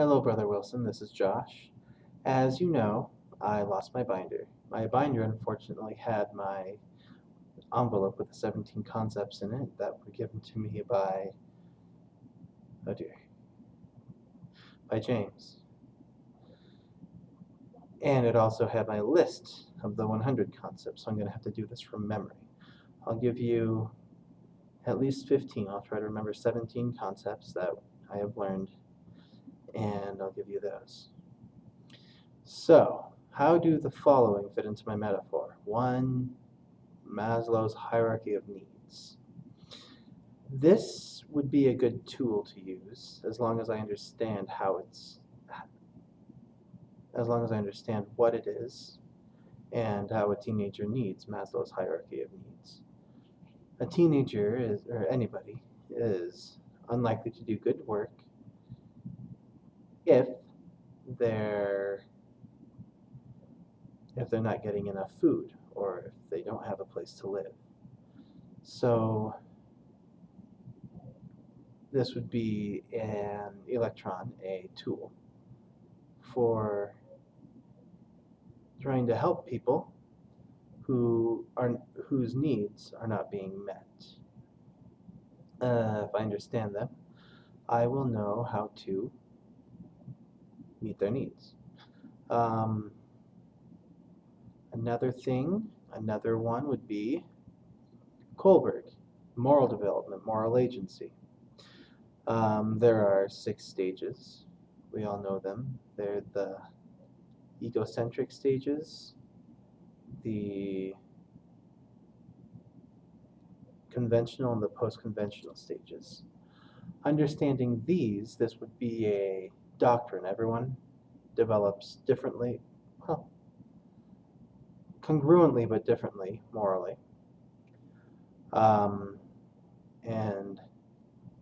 Hello, Brother Wilson. This is Josh. As you know, I lost my binder. My binder unfortunately had my envelope with the 17 concepts in it that were given to me by, oh dear, by James. And it also had my list of the 100 concepts, so I'm going to have to do this from memory. I'll give you at least 15. I'll try to remember 17 concepts that I have learned, and I'll give you those. So, how do the following fit into my metaphor? 1. Maslow's hierarchy of needs. This would be a good tool to use as long as I understand what it is and how a teenager needs Maslow's hierarchy of needs. A teenager or anybody, is unlikely to do good work if they're not getting enough food or if they don't have a place to live. So this would be an electron, a tool for trying to help people whose needs are not being met. If I understand them, I will know how to meet their needs. Another one would be Kohlberg, moral development, moral agency. There are 6 stages. We all know them. They're the egocentric stages, the conventional and the post-conventional stages. Understanding these, this would be a doctrine. Everyone develops differently, well, congruently but differently morally. And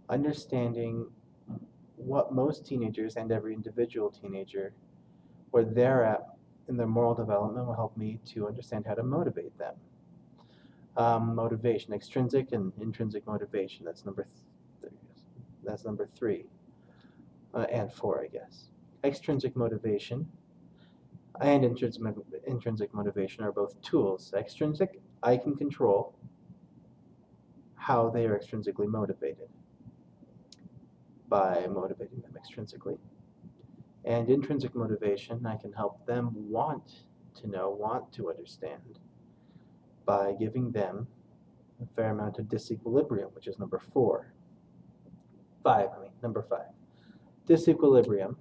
understanding what most teenagers and every individual teenager, where they're at in their moral development, will help me to understand how to motivate them. Motivation, extrinsic and intrinsic motivation. That's number 3 and 4, I guess. Extrinsic motivation and intrinsic motivation are both tools. Extrinsic, I can control how they are extrinsically motivated by motivating them extrinsically. And intrinsic motivation, I can help them want to know, want to understand, by giving them a fair amount of disequilibrium, which is number 5. Disequilibrium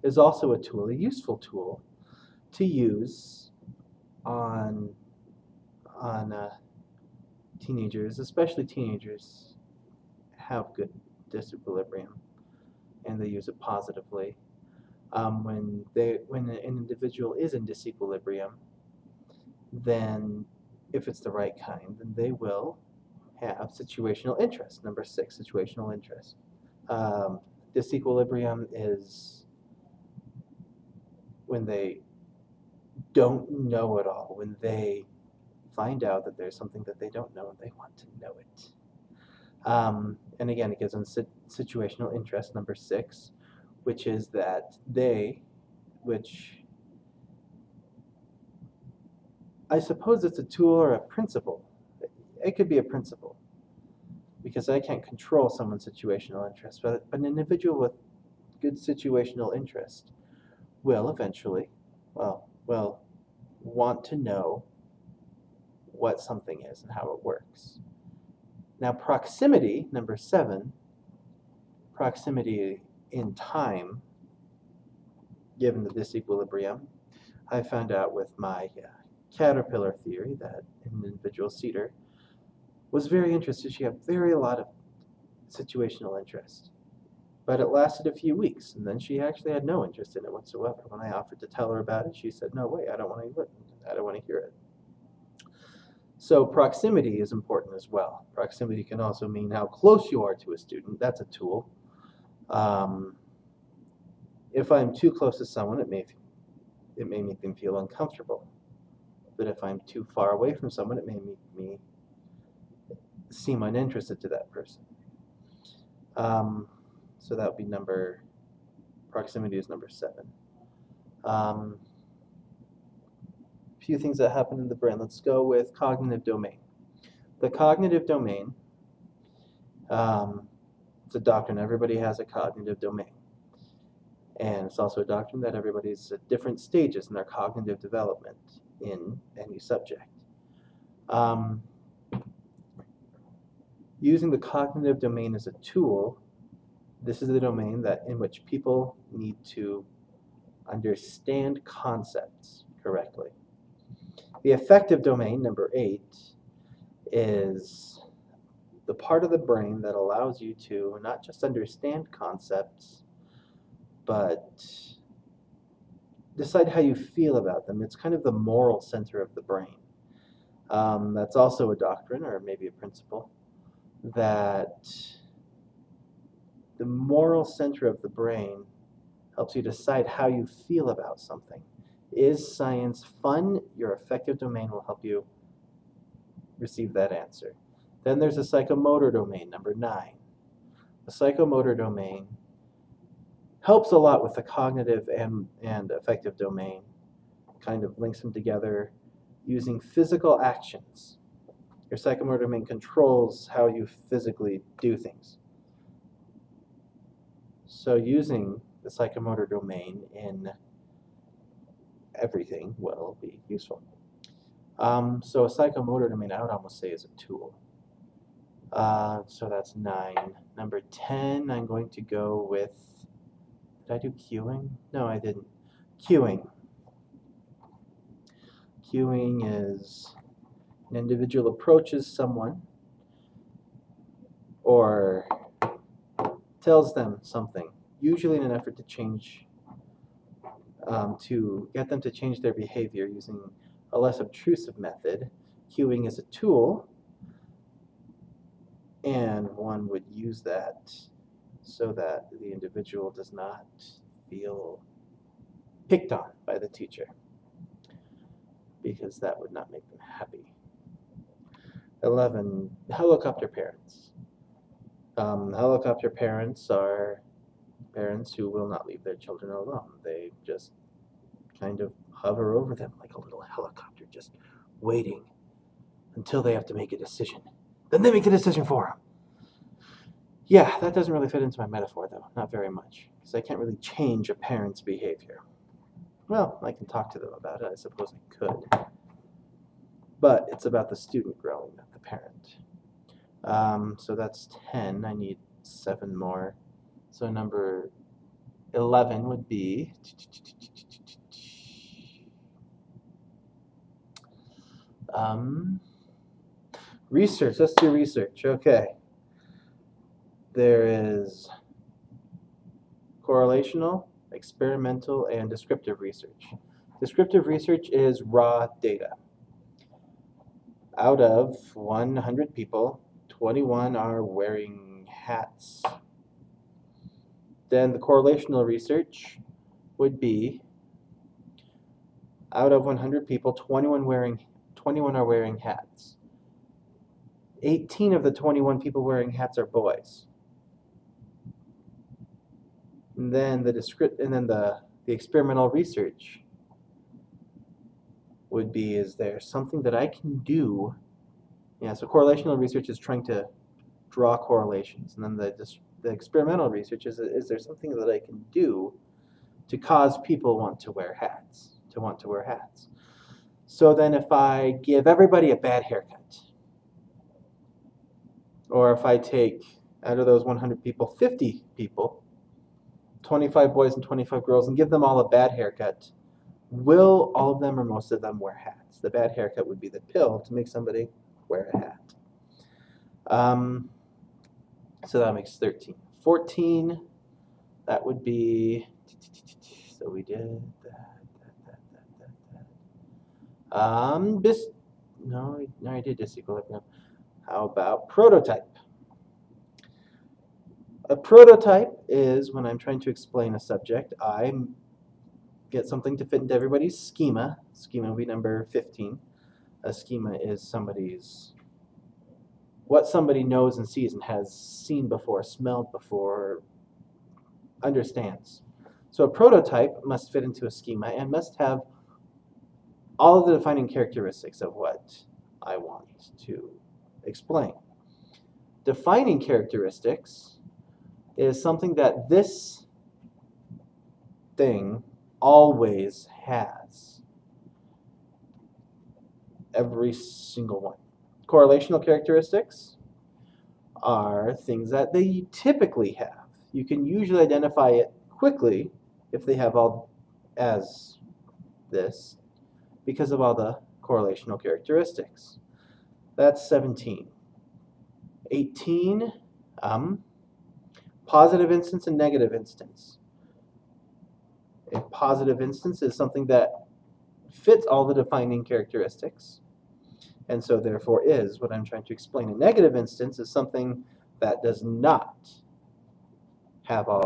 is also a tool, a useful tool, to use on teenagers, especially teenagers have good disequilibrium, and they use it positively. When an individual is in disequilibrium, then if it's the right kind, then they will have situational interest. Number 6, situational interest. Disequilibrium is when they don't know it all, when they find out that there's something that they don't know and they want to know it. And again, it gives them situational interest, number 6, which is that I suppose it's a tool or a principle. It could be a principle, because I can't control someone's situational interest, but an individual with good situational interest will eventually, want to know what something is and how it works. Now, proximity, number 7, proximity in time, given the disequilibrium, I found out with my caterpillar theory that an individual cedar was very interested. She had a lot of situational interest. But it lasted a few weeks, and then she actually had no interest in it whatsoever. When I offered to tell her about it, she said, "No way, I don't want to hear it." So proximity is important as well. Proximity can also mean how close you are to a student. That's a tool. If I'm too close to someone, it may make them feel uncomfortable. But if I'm too far away from someone, it may make me seem uninterested to that person. So that would be Proximity is number 7. A few things that happen in the brain. Let's go with cognitive domain. The cognitive domain, it's a doctrine. Everybody has a cognitive domain. And it's also a doctrine that everybody's at different stages in their cognitive development in any subject. Using the cognitive domain as a tool, this is the domain that in which people need to understand concepts correctly. The affective domain, number 8, is the part of the brain that allows you to not just understand concepts, but decide how you feel about them. It's kind of the moral center of the brain. That's also a doctrine, or maybe a principle, that the moral center of the brain helps you decide how you feel about something. Is science fun? Your affective domain will help you receive that answer. Then there's a psychomotor domain, number 9. The psychomotor domain helps a lot with the cognitive and affective domain, kind of links them together using physical actions. Your psychomotor domain controls how you physically do things. So using the psychomotor domain in everything will be useful. So a psychomotor domain, I would almost say, is a tool. So that's 9. Number 10, I'm going to go with, did I do cueing? No, I didn't. Cueing. Cueing is an individual approaches someone or tells them something, usually in an effort to change, to get them to change their behavior using a less obtrusive method. Cueing is a tool, and one would use that so that the individual does not feel picked on by the teacher, because that would not make them happy. 11, helicopter parents. Helicopter parents are parents who will not leave their children alone. They just kind of hover over them like a little helicopter, just waiting until they have to make a decision. Then they make a decision for them. Yeah, that doesn't really fit into my metaphor, though. Not very much, because I can't really change a parent's behavior. Well, I can talk to them about it. I suppose I could. But it's about the student growing, not the parent. So that's 10. I need 7 more. So number 11 would be research. Let's do research. Okay. There is correlational, experimental, and descriptive research. Descriptive research is raw data. Out of 100 people, 21 are wearing hats. Then the correlational research would be, out of 100 people, 21 are wearing hats. 18 of the 21 people wearing hats are boys. And then the experimental research would be, is there something that I can do? Yeah, so correlational research is trying to draw correlations. And then the experimental research is there something that I can do to cause people want to wear hats? So then if I give everybody a bad haircut, or if I take, out of those 100 people, 50 people, 25 boys and 25 girls, and give them all a bad haircut, will all of them or most of them wear hats? The bad haircut would be the pill to make somebody wear a hat. So that makes 13. 14, that would be, so we did that. No, I did disequilibrium. How about prototype? A prototype is when I'm trying to explain a subject, I get something to fit into everybody's schema. Schema would be number 15. A schema is what somebody knows and sees and has seen before, smelled before, understands. So a prototype must fit into a schema and must have all of the defining characteristics of what I want to explain. Defining characteristics is something that this thing always has. Every single one. Correlational characteristics are things that they typically have. You can usually identify it quickly if they have all as this because of all the correlational characteristics. That's 17. 18, positive instance and negative instance. A positive instance is something that fits all the defining characteristics, and so therefore is what I'm trying to explain. A negative instance is something that does not have all